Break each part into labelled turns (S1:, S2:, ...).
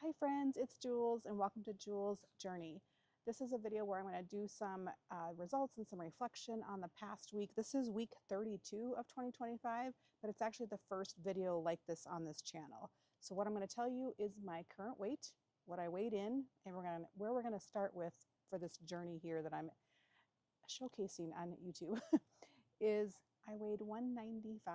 S1: Hi friends, it's Jules and welcome to Jules' Journey. This is a video where I'm going to do some results and some reflection on the past week. This is week 32 of 2025, but it's actually the first video like this on this channel. So what I'm going to tell you is my current weight, what I weighed in, and where we're going to start with for this journey here that I'm showcasing on YouTube is I weighed 195.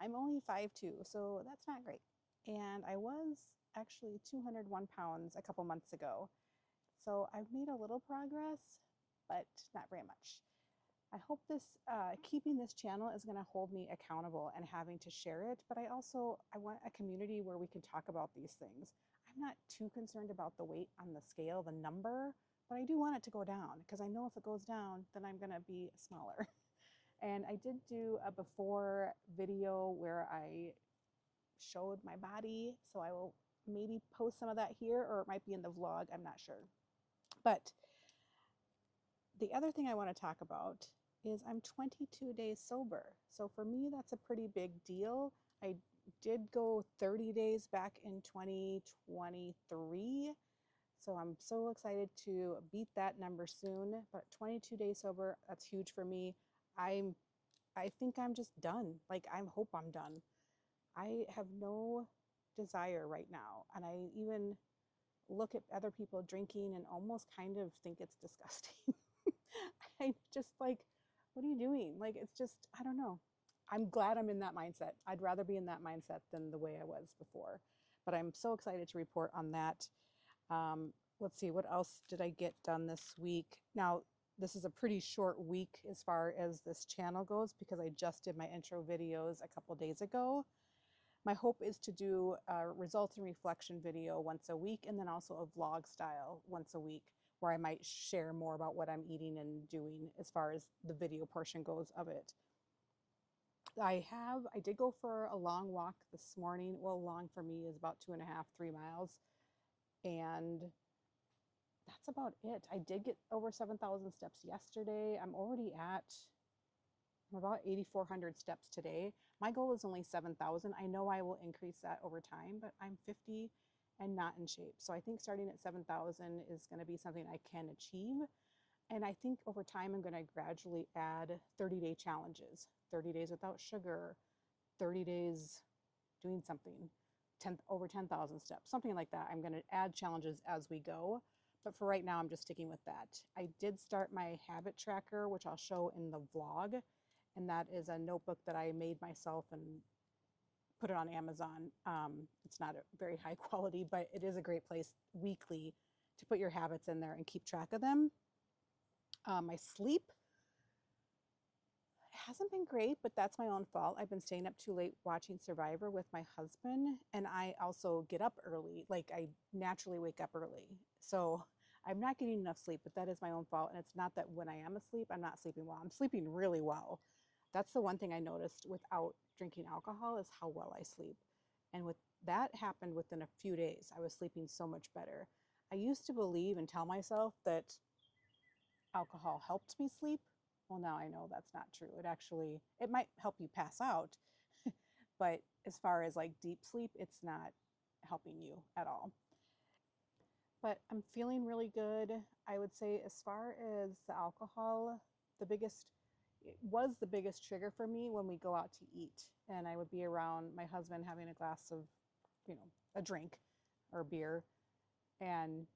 S1: I'm only 5'2", so that's not great. And I was actually 201 pounds a couple months ago. So I've made a little progress, but not very much. I hope this keeping this channel is going to hold me accountable and having to share it, but I want a community where we can talk about these things. I'm not too concerned about the weight on the scale, the number, but I do want it to go down because I know if it goes down, then I'm going to be smaller. And I did do a before video where I showed my body, so I will maybe post some of that here, or it might be in the vlog, I'm not sure. But the other thing I want to talk about is I'm 22 days sober. So for me, that's a pretty big deal. I did go 30 days back in 2023. So I'm so excited to beat that number soon. But 22 days sober, that's huge for me. I think I'm just done. Like, I hope I'm done. I have no desire right now. And I even look at other people drinking and almost kind of think it's disgusting. I just like, what are you doing? Like, it's just, I don't know. I'm glad I'm in that mindset. I'd rather be in that mindset than the way I was before. But I'm so excited to report on that. Let's see, what else did I get done this week? Now, this is a pretty short week as far as this channel goes because I just did my intro videos a couple days ago. My hope is to do a results and reflection video once a week, and then also a vlog style once a week where I might share more about what I'm eating and doing as far as the video portion goes of it. I did go for a long walk this morning. Well, long for me is about 2.5, 3 miles. And that's about it. I did get over 7,000 steps yesterday. I'm about 8,400 steps today. My goal is only 7,000. I know I will increase that over time, but I'm 50 and not in shape. So I think starting at 7,000 is going to be something I can achieve. And I think over time, I'm going to gradually add 30-day challenges, 30 days without sugar, 30 days doing something, over 10,000 steps, something like that. I'm going to add challenges as we go. But for right now, I'm just sticking with that. I did start my habit tracker, which I'll show in the vlog. And that is a notebook that I made myself and put it on Amazon. It's not a very high quality, but it is a great place weekly to put your habits in there and keep track of them. My sleep hasn't been great, but that's my own fault. I've been staying up too late watching Survivor with my husband, and I also get up early. Like, I naturally wake up early. So I'm not getting enough sleep, but that is my own fault. And it's not that when I am asleep, I'm not sleeping well. I'm sleeping really well. That's the one thing I noticed without drinking alcohol is how well I sleep. And with that happened within a few days. I was sleeping so much better. I used to believe and tell myself that alcohol helped me sleep. Well, now I know that's not true. It might help you pass out, but as far as like deep sleep, it's not helping you at all. But I'm feeling really good. I would say as far as the alcohol, it was the biggest trigger for me when we go out to eat. And I would be around my husband having a glass of, a drink or beer. And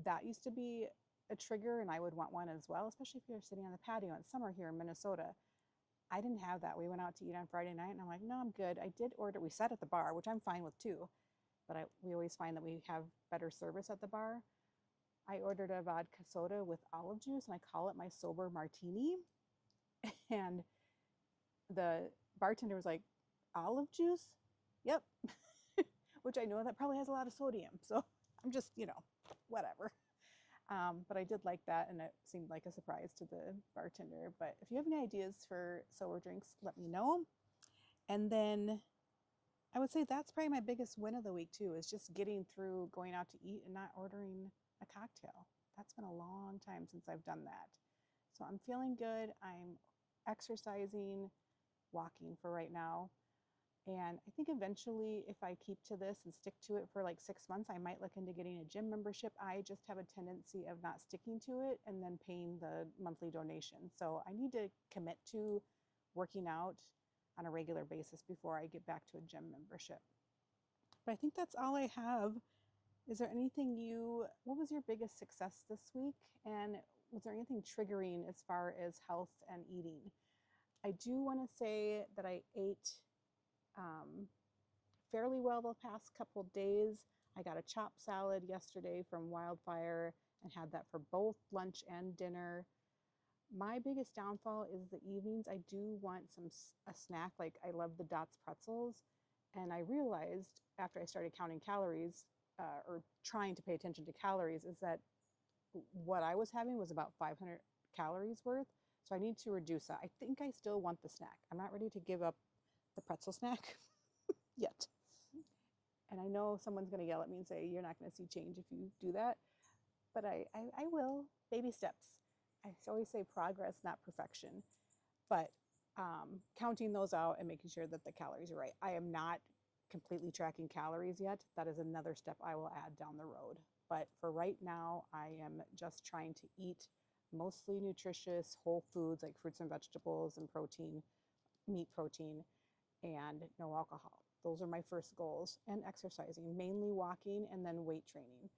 S1: that used to be a trigger, and I would want one as well, especially if you're sitting on the patio in summer here in Minnesota. I didn't have that. We went out to eat on Friday night, and I'm like, no, I'm good. We sat at the bar, which I'm fine with too. But we always find that we have better service at the bar. I ordered a vodka soda with olive juice, and I call it my sober martini. And the bartender was like, olive juice? Yep. Which I know that probably has a lot of sodium. So I'm just, whatever. But I did like that, and it seemed like a surprise to the bartender. But if you have any ideas for sober drinks, let me know. And then I would say that's probably my biggest win of the week too, is just getting through going out to eat and not ordering a cocktail. That's been a long time since I've done that. So I'm feeling good. I'm exercising, walking for right now. And I think eventually, if I keep to this and stick to it for like 6 months, I might look into getting a gym membership. I just have a tendency of not sticking to it and then paying the monthly donation. So I need to commit to working out on a regular basis before I get back to a gym membership. But I think that's all I have. Is there anything what was your biggest success this week? And was there anything triggering as far as health and eating? I do want to say that I ate fairly well the past couple days. I got a chopped salad yesterday from Wildfire and had that for both lunch and dinner. My biggest downfall is the evenings. I do want a snack. Like I love the Dots pretzels, and I realized after I started counting calories or trying to pay attention to calories is that what I was having was about 500 calories worth. So I need to reduce that. I think I still want the snack. I'm not ready to give up the pretzel snack yet. And I know someone's going to yell at me and say, you're not going to see change if you do that. But I will. Baby steps. I always say progress, not perfection. But counting those out and making sure that the calories are right. I am not completely tracking calories yet. That is another step I will add down the road. But for right now, I am just trying to eat mostly nutritious whole foods like fruits and vegetables and protein, meat protein, and no alcohol. Those are my first goals. And exercising, mainly walking and then weight training.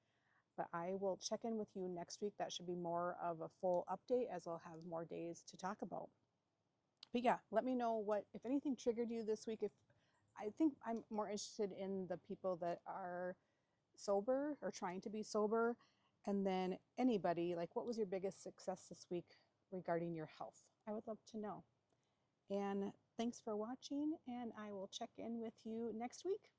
S1: But I will check in with you next week. That should be more of a full update as I'll have more days to talk about. But yeah, let me know if anything triggered you this week. If I think I'm more interested in the people that are sober or trying to be sober. And then anybody, like what was your biggest success this week regarding your health? I would love to know. And thanks for watching, and I will check in with you next week.